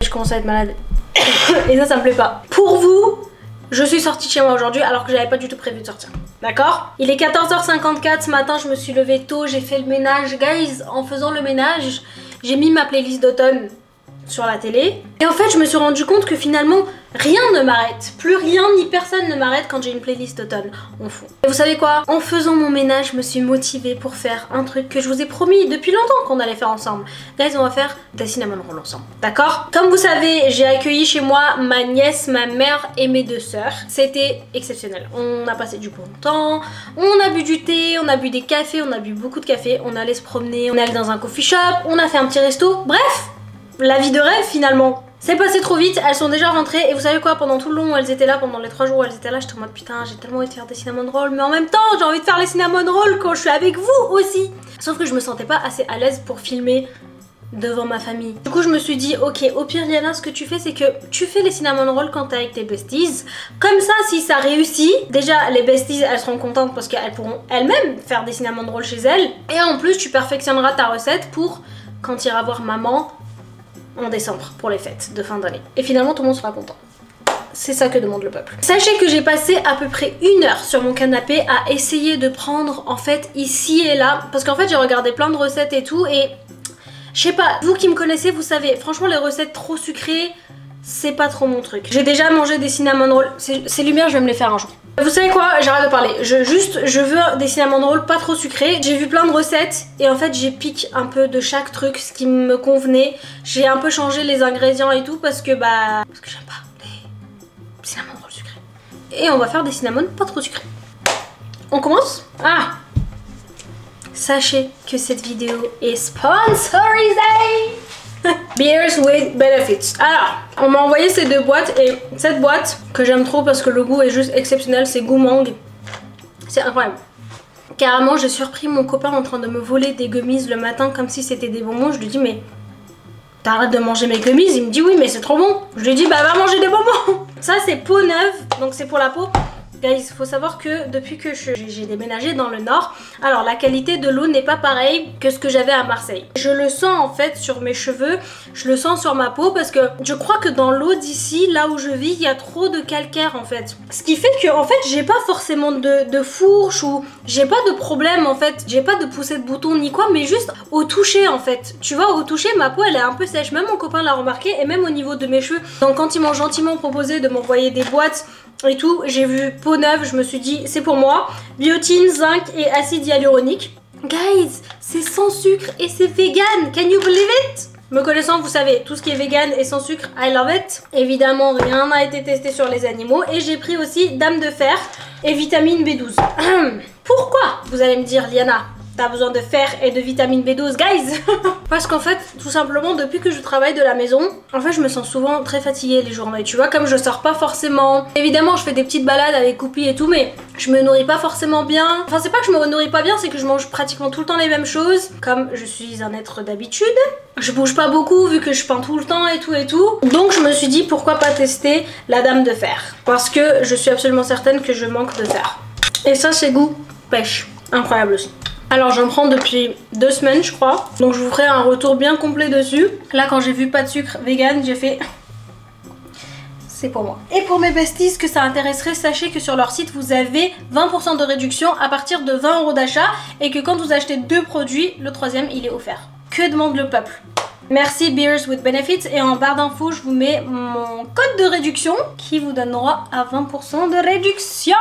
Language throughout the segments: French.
Je commence à être malade et ça me plaît pas. Pour vous, je suis sortie de chez moi aujourd'hui alors que j'avais pas du tout prévu de sortir. D'accord? Il est 14h54 ce matin, je me suis levée tôt, j'ai fait le ménage. Guys, en faisant le ménage, j'ai mis ma playlist d'automne sur la télé. Et en fait, je me suis rendu compte que finalement, rien ne m'arrête. Plus rien ni personne ne m'arrête quand j'ai une playlist automne en fond. Et vous savez quoi? En faisant mon ménage, je me suis motivée pour faire un truc que je vous ai promis depuis longtemps qu'on allait faire ensemble. Guys, on va faire des cinnamon rolls ensemble. D'accord? Comme vous savez, j'ai accueilli chez moi ma nièce, ma mère et mes deux sœurs. C'était exceptionnel. On a passé du bon temps, on a bu du thé, on a bu des cafés, on a bu beaucoup de café, on allait se promener, on allait dans un coffee shop, on a fait un petit resto. Bref, la vie de rêve finalement. C'est passé trop vite, elles sont déjà rentrées et vous savez quoi, pendant tout le long où elles étaient là, pendant les 3 jours où elles étaient là, j'étais en mode putain j'ai tellement envie de faire des cinnamon rolls, mais en même temps j'ai envie de faire les cinnamon rolls quand je suis avec vous aussi. Sauf que je me sentais pas assez à l'aise pour filmer devant ma famille. Du coup je me suis dit ok, au pire Liana, ce que tu fais c'est que tu fais les cinnamon rolls quand t'es avec tes besties. Comme ça si ça réussit, déjà les besties elles seront contentes parce qu'elles pourront elles-mêmes faire des cinnamon rolls chez elles. Et en plus tu perfectionneras ta recette pour quand tu iras voir maman en décembre pour les fêtes de fin d'année. Et finalement tout le monde sera content. C'est ça que demande le peuple. Sachez que j'ai passé à peu près 1 heure sur mon canapé à essayer de prendre en fait ici et là. Parce qu'en fait j'ai regardé plein de recettes et tout et je sais pas, vous qui me connaissez vous savez, franchement les recettes trop sucrées c'est pas trop mon truc. J'ai déjà mangé des cinnamon rolls, ces lumières je vais me les faire un jour. Vous savez quoi, j'arrête de parler, je veux des cinnamon rolls pas trop sucrés. J'ai vu plein de recettes et en fait j'ai piqué un peu de chaque truc, ce qui me convenait. J'ai un peu changé les ingrédients et tout parce que j'aime pas les cinnamon rolls sucrés. Et on va faire des cinnamon pas trop sucrés. On commence? Ah! Sachez que cette vidéo est sponsorisée Beers with Benefits. Alors, on m'a envoyé ces 2 boîtes et cette boîte que j'aime trop parce que le goût est juste exceptionnel, c'est goût mangue. C'est incroyable. Carrément, j'ai surpris mon copain en train de me voler des gummies le matin comme si c'était des bonbons. Je lui dis mais t'arrêtes de manger mes gummies? Il me dit oui mais c'est trop bon. Je lui dis bah va manger des bonbons. Ça c'est peau neuve, donc c'est pour la peau. Guys, il faut savoir que depuis que j'ai déménagé dans le nord, alors la qualité de l'eau n'est pas pareille que ce que j'avais à Marseille. Je le sens en fait sur mes cheveux, je le sens sur ma peau parce que je crois que dans l'eau d'ici, là où je vis, il y a trop de calcaire en fait. Ce qui fait que en fait, j'ai pas forcément de fourche ou j'ai pas de problème en fait, j'ai pas de poussée de bouton ni quoi, mais juste au toucher en fait. Tu vois, au toucher, ma peau elle est un peu sèche, même mon copain l'a remarqué et même au niveau de mes cheveux. Donc quand ils m'ont gentiment proposé de m'envoyer des boîtes et tout, j'ai vu peau neuve, je me suis dit c'est pour moi. Biotine, zinc et acide hyaluronique. Guys, c'est sans sucre et c'est vegan, can you believe it? Me connaissant, vous savez, tout ce qui est vegan et sans sucre, I love it. Évidemment, rien n'a été testé sur les animaux. Et j'ai pris aussi dame de fer et vitamine B12. Pourquoi? Vous allez me dire, Liana, t'as besoin de fer et de vitamine B12, guys. Parce qu'en fait, tout simplement, depuis que je travaille de la maison, en fait, je me sens souvent très fatiguée les journées. Tu vois, comme je sors pas forcément. Évidemment, je fais des petites balades avec Coupi et tout, mais je me nourris pas forcément bien. Enfin, c'est pas que je me nourris pas bien, c'est que je mange pratiquement tout le temps les mêmes choses. Comme je suis un être d'habitude. Je bouge pas beaucoup vu que je peins tout le temps et tout et tout. Donc, je me suis dit, pourquoi pas tester la dame de fer? Parce que je suis absolument certaine que je manque de fer. Et ça, c'est goût pêche. Incroyable aussi. Alors j'en prends depuis 2 semaines je crois, donc je vous ferai un retour bien complet dessus. Là quand j'ai vu pas de sucre vegan, j'ai fait c'est pour moi. Et pour mes besties que ça intéresserait, sachez que sur leur site vous avez 20% de réduction à partir de 20 € d'achat et que quand vous achetez 2 produits, le 3e il est offert. Que demande le peuple? Merci Beers with Benefits et en barre d'infos je vous mets mon code de réduction qui vous donne droit à 20% de réduction.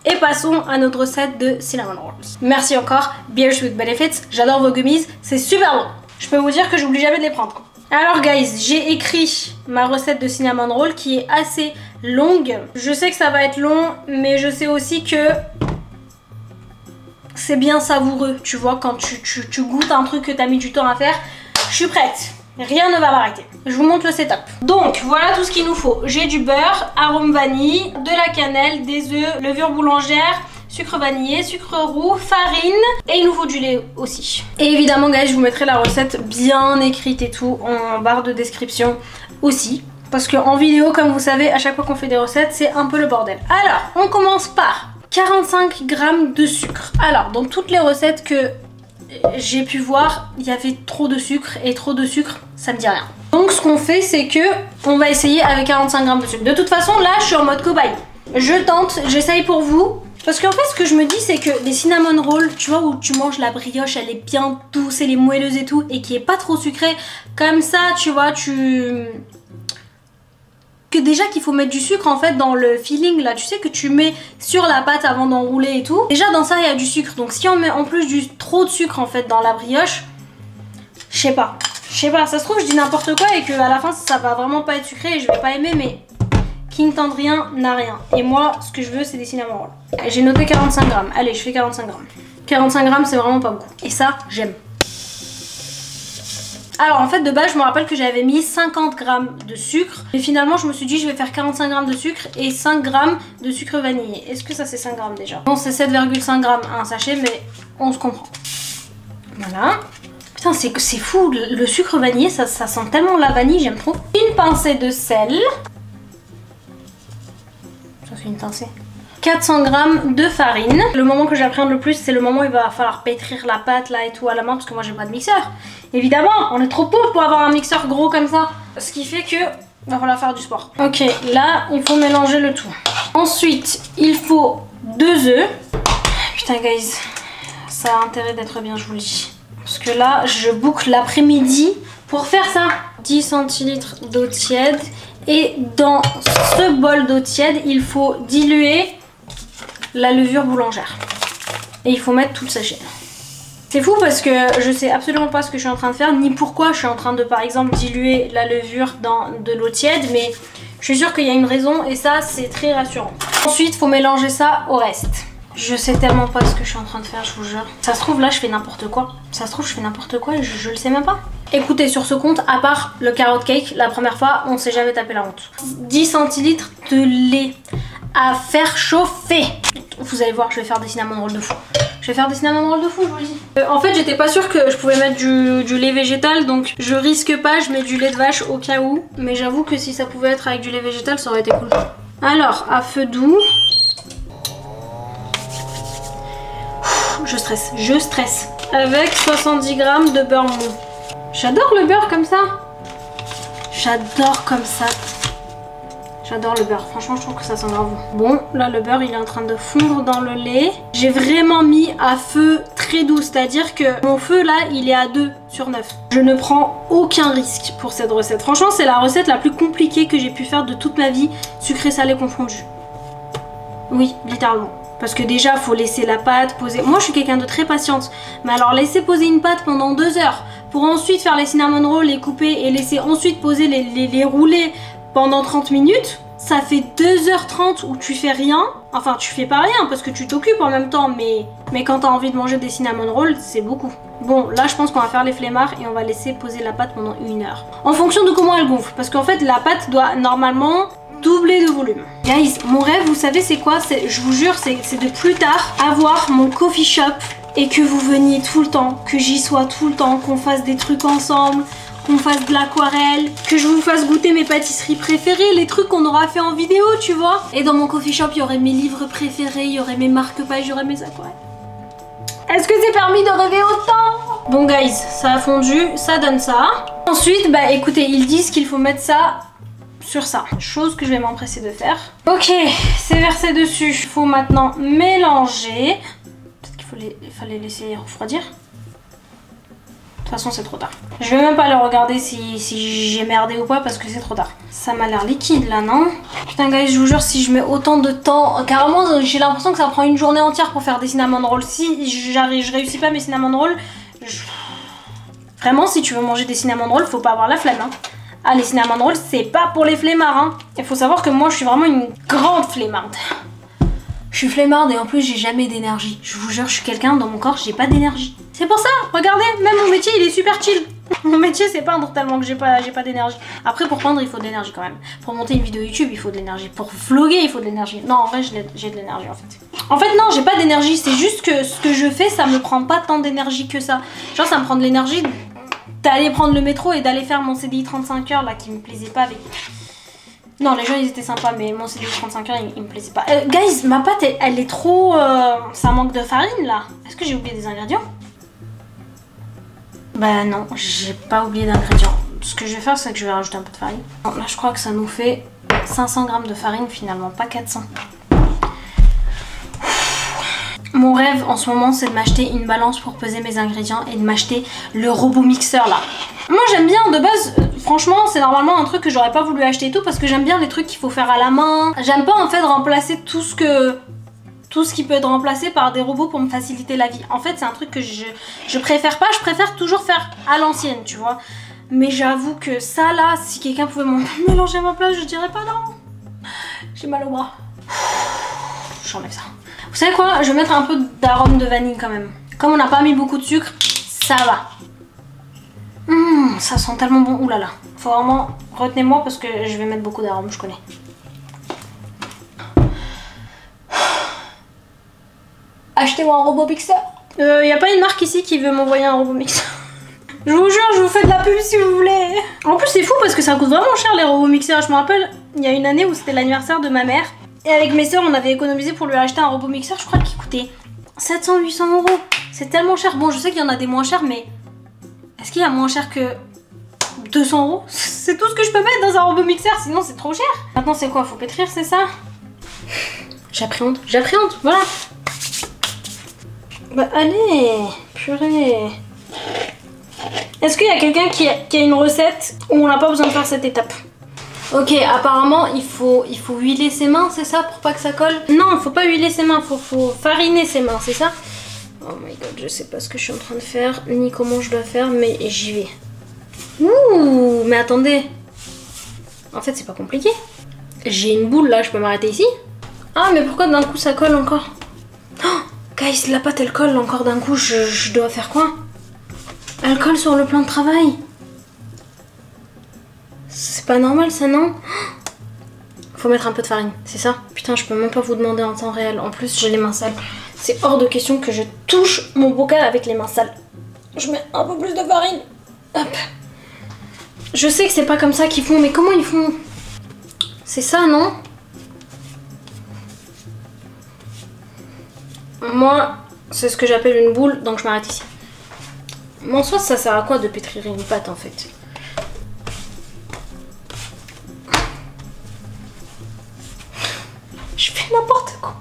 Et passons à notre recette de cinnamon rolls. Merci encore, Beers with Benefits. J'adore vos gummies, c'est super bon. je peux vous dire que j'oublie jamais de les prendre. Alors guys, j'ai écrit ma recette de cinnamon roll qui est assez longue. Je sais que ça va être long, mais je sais aussi que c'est bien savoureux, tu vois, quand tu goûtes un truc que tu as mis du temps à faire. Je suis prête, rien ne va m'arrêter. Je vous montre le setup. Donc voilà tout ce qu'il nous faut. J'ai du beurre, arôme vanille, de la cannelle, des œufs, levure boulangère, sucre vanillé, sucre roux, farine et il nous faut du lait aussi. Et évidemment guys, je vous mettrai la recette bien écrite et tout en barre de description aussi. Parce qu'en vidéo, comme vous savez, à chaque fois qu'on fait des recettes, c'est un peu le bordel. Alors, on commence par 45 g de sucre. Alors, dans toutes les recettes que j'ai pu voir, il y avait trop de sucre et trop de sucre, ça me dit rien. Donc ce qu'on fait, c'est que on va essayer avec 45 g de sucre. De toute façon, là, je suis en mode cobaye. Je tente, j'essaye pour vous. Parce qu'en fait, ce que je me dis, c'est que les cinnamon rolls, tu vois, où tu manges la brioche, elle est bien douce, elle est moelleuse et tout, et qui est pas trop sucrée, comme ça, tu vois, que déjà qu'il faut mettre du sucre en fait dans le filling là, tu sais que tu mets sur la pâte avant d'enrouler et tout. Déjà dans ça il y a du sucre, donc si on met en plus trop de sucre en fait dans la brioche, je sais pas, ça se trouve je dis n'importe quoi et que à la fin ça va vraiment pas être sucré et je vais pas aimer, mais qui ne tente rien n'a rien. Et moi ce que je veux c'est des cinnamon rolls. J'ai noté 45 g, allez je fais 45 g. 45 g c'est vraiment pas beaucoup et ça j'aime. Alors en fait de base je me rappelle que j'avais mis 50 g de sucre. Et finalement je me suis dit je vais faire 45 g de sucre et 5 g de sucre vanillé. Est-ce que ça c'est 5 g déjà? Non c'est 7,5 g un sachet mais on se comprend. Voilà. Putain c'est fou, le sucre vanillé ça sent tellement la vanille, j'aime trop. Une pincée de sel. Ça fait une pincée. 400 g de farine. Le moment que j'appréhende le plus c'est le moment où il va falloir pétrir la pâte là et tout à la main parce que moi j'ai pas de mixeur. Évidemment on est trop pauvre pour avoir un mixeur gros comme ça. Ce qui fait que va falloir faire du sport. Ok là il faut mélanger le tout. Ensuite il faut 2 œufs. Putain guys, ça a intérêt d'être bien je vous le dis. Parce que là je boucle l'après-midi pour faire ça. 10 centilitres d'eau tiède. Et dans ce bol d'eau tiède il faut diluer la levure boulangère. Et il faut mettre tout le sachet. C'est fou parce que je sais absolument pas ce que je suis en train de faire, ni pourquoi je suis en train de par exemple diluer la levure dans de l'eau tiède, mais je suis sûre qu'il y a une raison et ça c'est très rassurant. Ensuite il faut mélanger ça au reste. Je sais tellement pas ce que je suis en train de faire, je vous jure. Ça se trouve là je fais n'importe quoi. Ça se trouve je fais n'importe quoi et je le sais même pas. Écoutez, sur ce compte, à part le carrot cake, la première fois on s'est jamais tapé la honte. 10 centilitres de lait à faire chauffer. Vous allez voir, je vais faire des cinnamon rolls de fou. Je vais faire des cinnamon rolls de fou, je vous le dis. En fait, j'étais pas sûre que je pouvais mettre du lait végétal, donc je risque pas, je mets du lait de vache au cas où. Mais j'avoue que si ça pouvait être avec du lait végétal, ça aurait été cool. Alors, à feu doux. Je stresse. Avec 70 g de beurre mou. J'adore le beurre comme ça. J'adore comme ça. J'adore le beurre, franchement je trouve que ça sent grave bon. Bon, là le beurre il est en train de fondre dans le lait. J'ai vraiment mis à feu très doux, c'est-à-dire que mon feu là il est à 2 sur 9. Je ne prends aucun risque pour cette recette. Franchement c'est la recette la plus compliquée que j'ai pu faire de toute ma vie, sucré-salé confondu. Oui, littéralement. Parce que déjà faut laisser la pâte poser. Moi je suis quelqu'un de très patiente. Mais alors laisser poser une pâte pendant 2 heures pour ensuite faire les cinnamon rolls, les couper et laisser ensuite poser les rouler pendant 30 minutes, ça fait 2h30 où tu fais rien. Enfin tu fais pas rien parce que tu t'occupes en même temps, mais quand t'as envie de manger des cinnamon rolls c'est beaucoup. Bon là je pense qu'on va faire les flemmards et on va laisser poser la pâte pendant 1 heure. En fonction de comment elle gonfle, parce qu'en fait la pâte doit normalement doubler de volume. Guys, mon rêve vous savez c'est quoi? Je vous jure c'est de plus tard avoir mon coffee shop et que vous veniez tout le temps, que j'y sois tout le temps, qu'on fasse des trucs ensemble, qu'on fasse de l'aquarelle, que je vous fasse goûter mes pâtisseries préférées, les trucs qu'on aura fait en vidéo, tu vois. Et dans mon coffee shop, il y aurait mes livres préférés, il y aurait mes marque-pages, il y aurait mes aquarelles. Est-ce que c'est permis de rêver autant? Bon guys, ça a fondu, ça donne ça. Ensuite, bah écoutez, ils disent qu'il faut mettre ça sur ça. Chose que je vais m'empresser de faire. Ok, c'est versé dessus. Il faut maintenant mélanger. Peut-être qu'il fallait laisser refroidir. De toute façon c'est trop tard. Je vais même pas le regarder si j'ai merdé ou pas parce que c'est trop tard. Ça m'a l'air liquide là, non? Putain guys, je vous jure si je mets autant de temps, carrément j'ai l'impression que ça prend une journée entière pour faire des cinnamon rolls. Si je réussis pas mes cinnamon rolls, Vraiment, si tu veux manger des cinnamon rolls, faut pas avoir la flemme. Hein. Ah, les cinnamon rolls, c'est pas pour les flemmards. Hein. Il faut savoir que moi, je suis vraiment une grande flemmarde. Je suis flemmarde et en plus, j'ai jamais d'énergie. Je vous jure, je suis quelqu'un, dans mon corps, j'ai pas d'énergie. C'est pour ça, regardez, même mon métier, il est super chill. Mon métier, c'est peindre tellement que j'ai pas d'énergie. Après, pour peindre, il faut de l'énergie quand même. Pour monter une vidéo YouTube, il faut de l'énergie. Pour vlogger, il faut de l'énergie. Non, en vrai, j'ai de l'énergie en fait. En fait, non, j'ai pas d'énergie. C'est juste que ce que je fais, ça me prend pas tant d'énergie que ça. Genre, ça me prend de l'énergie d'aller prendre le métro et d'aller faire mon CDI 35 heures là qui me plaisait pas avec... Non, les gens ils étaient sympas, mais mon CDI 35 heures il me plaisait pas. Guys, ma pâte elle est trop... ça manque de farine là. Est-ce que j'ai oublié des ingrédients? Bah non, j'ai pas oublié d'ingrédients. Ce que je vais faire, c'est que je vais rajouter un peu de farine. Bon, là, je crois que ça nous fait 500 grammes de farine finalement, pas 400. Mon rêve en ce moment, c'est de m'acheter une balance pour peser mes ingrédients et de m'acheter le robot mixeur là. Moi, j'aime bien de base, franchement, c'est normalement un truc que j'aurais pas voulu acheter et tout parce que j'aime bien les trucs qu'il faut faire à la main. J'aime pas en fait remplacer tout ce qui peut être remplacé par des robots pour me faciliter la vie. En fait, c'est un truc que je préfère pas. Je préfère toujours faire à l'ancienne, tu vois. Mais j'avoue que ça, là, si quelqu'un pouvait me mélanger à ma place, je dirais pas non. J'ai mal au bras. J'enlève ça. Vous savez quoi? Je vais mettre un peu d'arôme de vanille quand même. Comme on n'a pas mis beaucoup de sucre, ça va. Ça sent tellement bon. Ouh là là. Faut vraiment... Retenez-moi parce que je vais mettre beaucoup d'arôme, je connais. Achetez-moi un robot mixeur. Y a pas une marque ici qui veut m'envoyer un robot mixeur? Je vous jure, je vous fais de la pub si vous voulez. En plus, c'est fou parce que ça coûte vraiment cher les robots mixeurs. Je me rappelle, il y a une année où c'était l'anniversaire de ma mère. Et avec mes soeurs, on avait économisé pour lui acheter un robot mixeur. Je crois qu'il coûtait 700-800 euros. C'est tellement cher. Bon, je sais qu'il y en a des moins chers, mais est-ce qu'il y a moins cher que 200 euros? C'est tout ce que je peux mettre dans un robot mixeur, sinon c'est trop cher. Maintenant, c'est quoi? Faut pétrir, c'est ça? J'appréhende, voilà. Bah allez, purée. Est-ce qu'il y a quelqu'un qui a une recette où on n'a pas besoin de faire cette étape? Ok, apparemment il faut huiler ses mains, c'est ça, pour pas que ça colle? Non, il faut pas huiler ses mains, faut fariner ses mains, c'est ça? Oh my god, je sais pas ce que je suis en train de faire, ni comment je dois faire, mais j'y vais. Ouh, mais attendez. En fait, c'est pas compliqué. J'ai une boule là, je peux m'arrêter ici? Ah, mais pourquoi d'un coup ça colle encore? Oh, guys, la pâte elle colle encore d'un coup, je dois faire quoi? Elle colle sur le plan de travail. C'est pas normal ça, non? Faut mettre un peu de farine, c'est ça? Putain, je peux même pas vous demander en temps réel. En plus, j'ai les mains sales. C'est hors de question que je touche mon bocal avec les mains sales. Je mets un peu plus de farine. Hop. Je sais que c'est pas comme ça qu'ils font, mais comment ils font? C'est ça, non? Moi, c'est ce que j'appelle une boule, donc je m'arrête ici. Mais en soi, ça sert à quoi de pétrir une pâte en fait? Je fais n'importe quoi.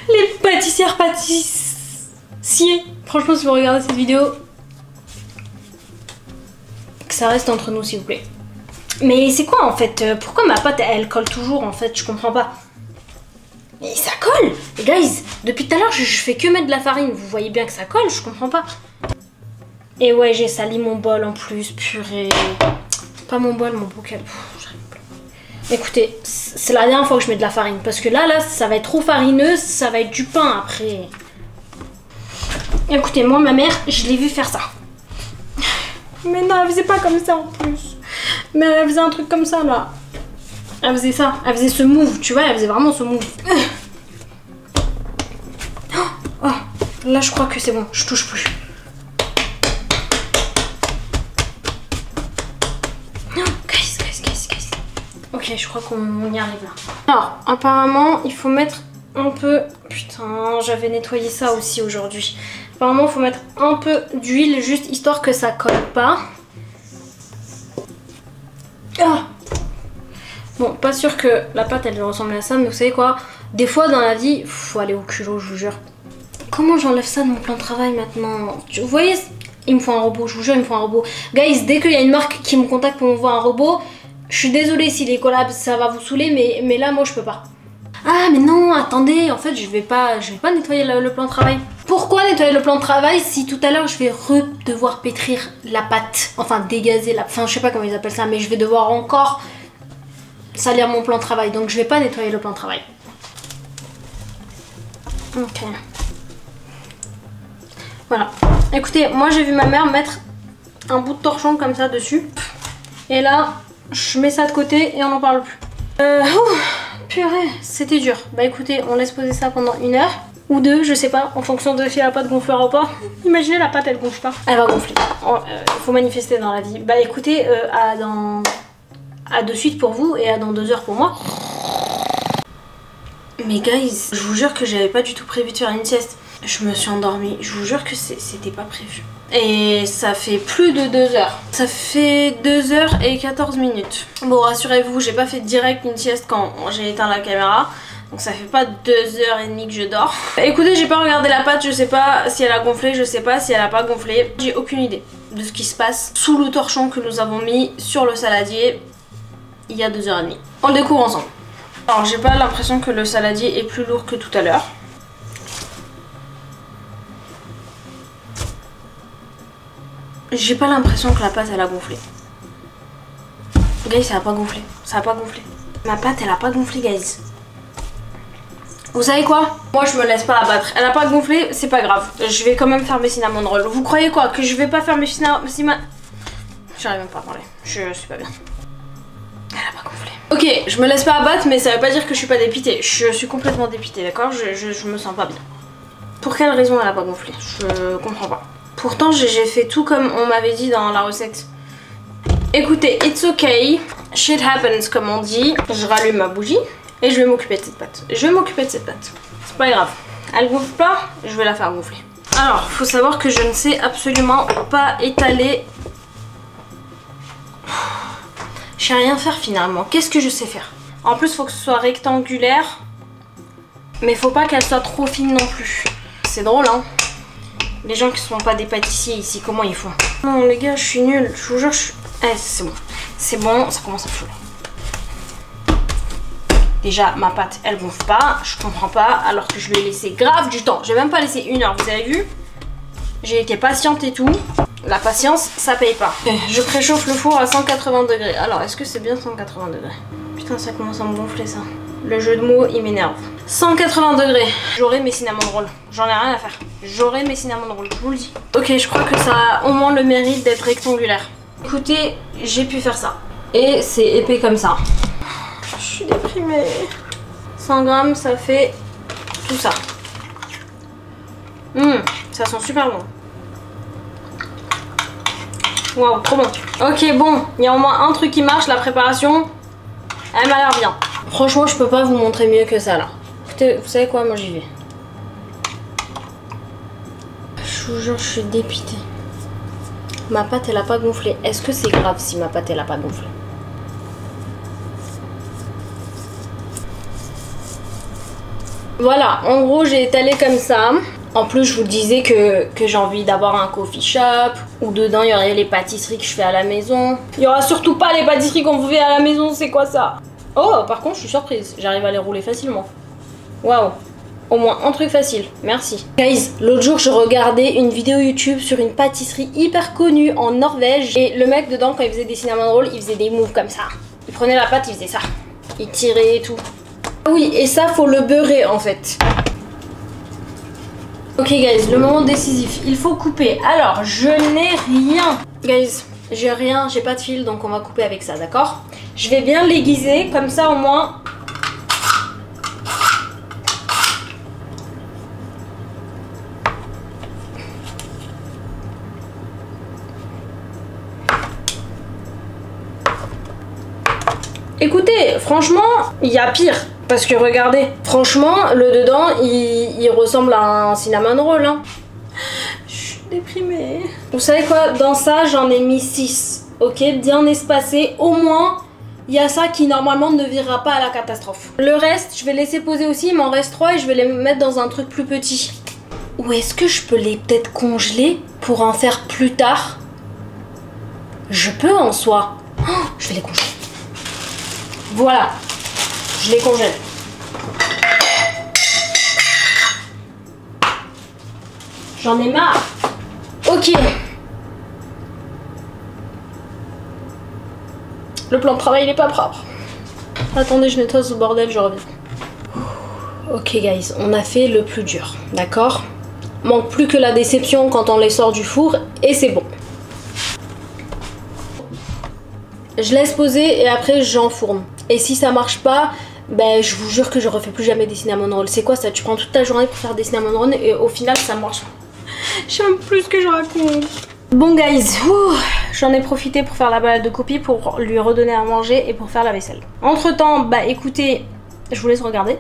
Les pâtissières pâtissiers. Franchement, si vous regardez cette vidéo, que ça reste entre nous s'il vous plaît. Mais c'est quoi en fait? Pourquoi ma pâte elle colle toujours en fait? Je comprends pas. Mais ça colle! Et guys, depuis tout à l'heure je fais que mettre de la farine. Vous voyez bien que ça colle, je comprends pas. Et ouais, j'ai sali mon bol en plus, purée. Pas mon bol, mon bocal. Écoutez, c'est la dernière fois que je mets de la farine. Parce que là, ça va être trop farineux, ça va être du pain après. Écoutez, moi, ma mère, je l'ai vu faire ça. Mais non, elle faisait pas comme ça en plus. Mais elle faisait un truc comme ça, là. Elle faisait ça, elle faisait ce move, tu vois, elle faisait vraiment ce move. Oh, là, je crois que c'est bon, je touche plus. Guys. Ok, je crois qu'on y arrive là. Alors, apparemment, il faut mettre un peu... Putain, j'avais nettoyé ça aussi aujourd'hui. Apparemment, il faut mettre un peu d'huile, juste histoire que ça colle pas. Ah. Bon, pas sûr que la pâte, elle ressemble à ça, mais vous savez quoi? Des fois, dans la vie, faut aller au culot, je vous jure. Comment j'enlève ça de mon plan de travail maintenant? Vous voyez, il me faut un robot, je vous jure, il me faut un robot. Guys, dès qu'il y a une marque qui me contacte pour m'envoyer un robot, je suis désolée si les collabs, ça va vous saouler, mais là, moi, je peux pas. Ah mais non, attendez, en fait je vais pas nettoyer le plan de travail. Pourquoi nettoyer le plan de travail si tout à l'heure je vais devoir pétrir la pâte, enfin dégazer la... Enfin je sais pas comment ils appellent ça, mais je vais devoir encore salir mon plan de travail, donc je vais pas nettoyer le plan de travail. Ok. Voilà. Écoutez, moi j'ai vu ma mère mettre un bout de torchon comme ça dessus. Et là, je mets ça de côté et on n'en parle plus. Purée, c'était dur. Bah écoutez, on laisse poser ça pendant 1 heure. Ou 2, je sais pas, en fonction de si la pâte gonflera ou pas. Imaginez la pâte elle gonfle pas. Elle va gonfler. Faut manifester dans la vie. Bah écoutez, à de suite pour vous et à dans 2 heures pour moi. Mais guys, je vous jure que j'avais pas du tout prévu de faire une sieste. Je me suis endormie. Je vous jure que c'était pas prévu. Et ça fait plus de 2 heures. Ça fait 2 heures et 14 minutes. Bon, rassurez-vous, j'ai pas fait direct une sieste quand j'ai éteint la caméra. Donc ça fait pas 2h30 que je dors. Écoutez, j'ai pas regardé la pâte, je sais pas si elle a gonflé, je sais pas si elle a pas gonflé. J'ai aucune idée de ce qui se passe sous le torchon que nous avons mis sur le saladier il y a 2h30. On le découvre ensemble. Alors j'ai pas l'impression que le saladier est plus lourd que tout à l'heure. J'ai pas l'impression que la pâte elle a gonflé. Guys, ça a pas gonflé. Ça a pas gonflé. Ma pâte elle a pas gonflé, guys. Vous savez quoi? Moi je me laisse pas abattre. Elle a pas gonflé, c'est pas grave. Je vais quand même faire mes cinnamon rolls. Vous croyez quoi? Que je vais pas faire mes cinnamon... J'arrive même pas à parler. Je suis pas bien. Elle a pas gonflé. Ok, je me laisse pas abattre, mais ça veut pas dire que je suis pas dépitée. Je suis complètement dépitée, d'accord? Je me sens pas bien. Pour quelle raison elle a pas gonflé? Je comprends pas. Pourtant j'ai fait tout comme on m'avait dit dans la recette. Écoutez, it's okay. Shit happens comme on dit. Je rallume ma bougie. Et je vais m'occuper de cette pâte. C'est pas grave. Elle gonfle pas, je vais la faire gonfler. Alors, faut savoir que je ne sais absolument pas étaler. Je sais rien faire finalement. Qu'est-ce que je sais faire? En plus, faut que ce soit rectangulaire. Mais faut pas qu'elle soit trop fine non plus. C'est drôle, hein? Les gens qui sont pas des pâtissiers ici, comment ils font? Non, les gars, je suis nulle. Je vous jure, je suis... Eh, c'est bon. C'est bon, ça commence à me saouler. Déjà, ma pâte, elle gonfle pas. Je comprends pas, alors que je lui ai laissé grave du temps. J'ai même pas laissé 1 heure, vous avez vu? J'ai été patiente et tout. La patience, ça paye pas. Je préchauffe le four à 180 degrés. Alors, est-ce que c'est bien 180 degrés? Putain, ça commence à me gonfler, ça. Le jeu de mots, il m'énerve. 180 degrés. J'aurai mes cinnamon rolls. J'en ai rien à faire. J'aurai mes cinnamon rolls, je vous le dis. Ok, je crois que ça a au moins le mérite d'être rectangulaire. Écoutez, j'ai pu faire ça. Et c'est épais comme ça. Je suis déprimée. 100 grammes, ça fait tout ça. Ça sent super bon. Waouh, trop bon. Ok, bon, il y a au moins un truc qui marche, la préparation. Elle m'a l'air bien. Franchement, je peux pas vous montrer mieux que ça là. Écoutez, vous savez quoi, moi j'y vais. Je vous jure, je suis dépitée. Ma pâte, elle a pas gonflé. Est-ce que c'est grave si ma pâte, elle a pas gonflé? Voilà, en gros j'ai étalé comme ça. En plus je vous disais que j'ai envie d'avoir un coffee shop où dedans il y aurait les pâtisseries que je fais à la maison. Il y aura surtout pas les pâtisseries qu'on fait à la maison, c'est quoi ça? Oh, par contre je suis surprise, j'arrive à les rouler facilement. Waouh, au moins un truc facile, merci. Guys, l'autre jour je regardais une vidéo YouTube sur une pâtisserie hyper connue en Norvège. Et le mec dedans, quand il faisait des cinnamon rolls, il faisait des moves comme ça. Il prenait la pâte, il faisait ça. Il tirait et tout. Oui, et ça faut le beurrer en fait. Ok guys, le moment décisif, il faut couper. Alors, je n'ai rien. Guys, j'ai rien, j'ai pas de fil, donc on va couper avec ça, d'accord? Je vais bien l'aiguiser, comme ça au moins... Écoutez, franchement, il y a pire. Parce que regardez, franchement, le dedans, il ressemble à un cinnamon roll. Hein. Je suis déprimée. Vous savez quoi? Dans ça, j'en ai mis 6. Ok, bien espacé. Au moins, il y a ça qui normalement ne virera pas à la catastrophe. Le reste, je vais laisser poser aussi. Il m'en reste 3 et je vais les mettre dans un truc plus petit. Ou est-ce que je peux les peut-être congeler pour en faire plus tard? Je peux en soi. Oh, je vais les congeler. Voilà. Je les congèle. J'en ai marre. Ok. Le plan de travail il est pas propre. Attendez, je nettoie ce bordel, je reviens. Ok guys, on a fait le plus dur, d'accord? Manque plus que la déception quand on les sort du four et c'est bon. Je laisse poser et après j'enfourne. Et si ça marche pas, ben je vous jure que je refais plus jamais des cinnamon rolls. C'est quoi ça? Tu prends toute ta journée pour faire des cinnamon rolls et au final ça marche. Je sais même plus ce que je raconte. Bon guys, j'en ai profité pour faire la balade de copie, pour lui redonner à manger et pour faire la vaisselle. Entre temps, bah écoutez, je vous laisse regarder.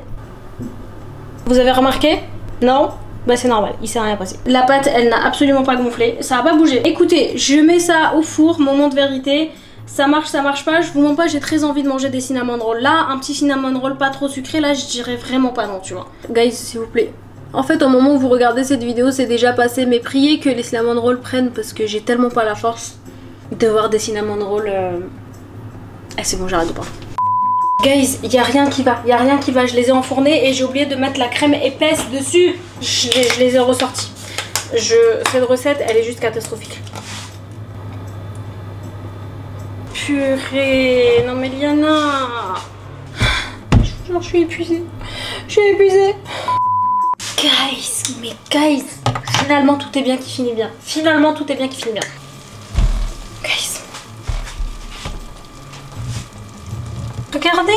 Vous avez remarqué? Non? Bah c'est normal, il s'est rien passé. La pâte, elle n'a absolument pas gonflé, ça a pas bougé. Écoutez, je mets ça au four, moment de vérité. Ça marche pas, je vous mens pas, j'ai très envie de manger des cinnamon rolls. Là, un petit cinnamon roll pas trop sucré, là je dirais vraiment pas non, tu vois. Guys, s'il vous plaît. En fait, au moment où vous regardez cette vidéo, c'est déjà passé, mais priez que les cinnamon rolls prennent parce que j'ai tellement pas la force de voir des cinnamon rolls. Ah, c'est bon, j'arrête de parler. Guys, y a rien qui va, je les ai enfournés et j'ai oublié de mettre la crème épaisse dessus. Je les ai ressortis. Cette recette, elle est juste catastrophique. Purée, non mais Liana. Je suis épuisée. Guys, finalement tout est bien qui finit bien. Guys. Regardez.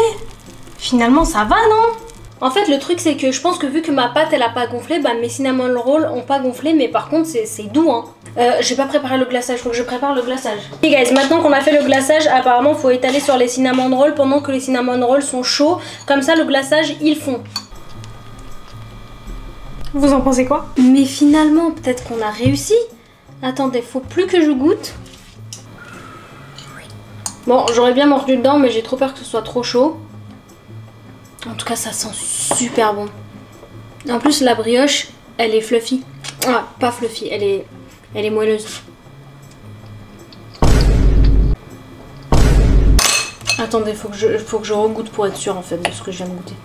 Finalement ça va, non? En fait le truc c'est que je pense que vu que ma pâte elle a pas gonflé, bah mes cinnamon rolls ont pas gonflé, mais par contre c'est doux hein. J'ai pas préparé le glaçage, faut que je prépare le glaçage. Ok guys, maintenant qu'on a fait le glaçage, apparemment faut étaler sur les cinnamon rolls pendant que les cinnamon rolls sont chauds. Comme ça le glaçage il fond. Vous en pensez quoi? Mais finalement peut-être qu'on a réussi. Attendez, faut plus que je goûte. Bon, j'aurais bien mordu dedans mais j'ai trop peur que ce soit trop chaud. En tout cas ça sent super bon. En plus la brioche elle est fluffy. Ah, pas fluffy, elle est moelleuse. Attendez, faut que je regoute pour être sûre en fait de ce que je viens de goûter.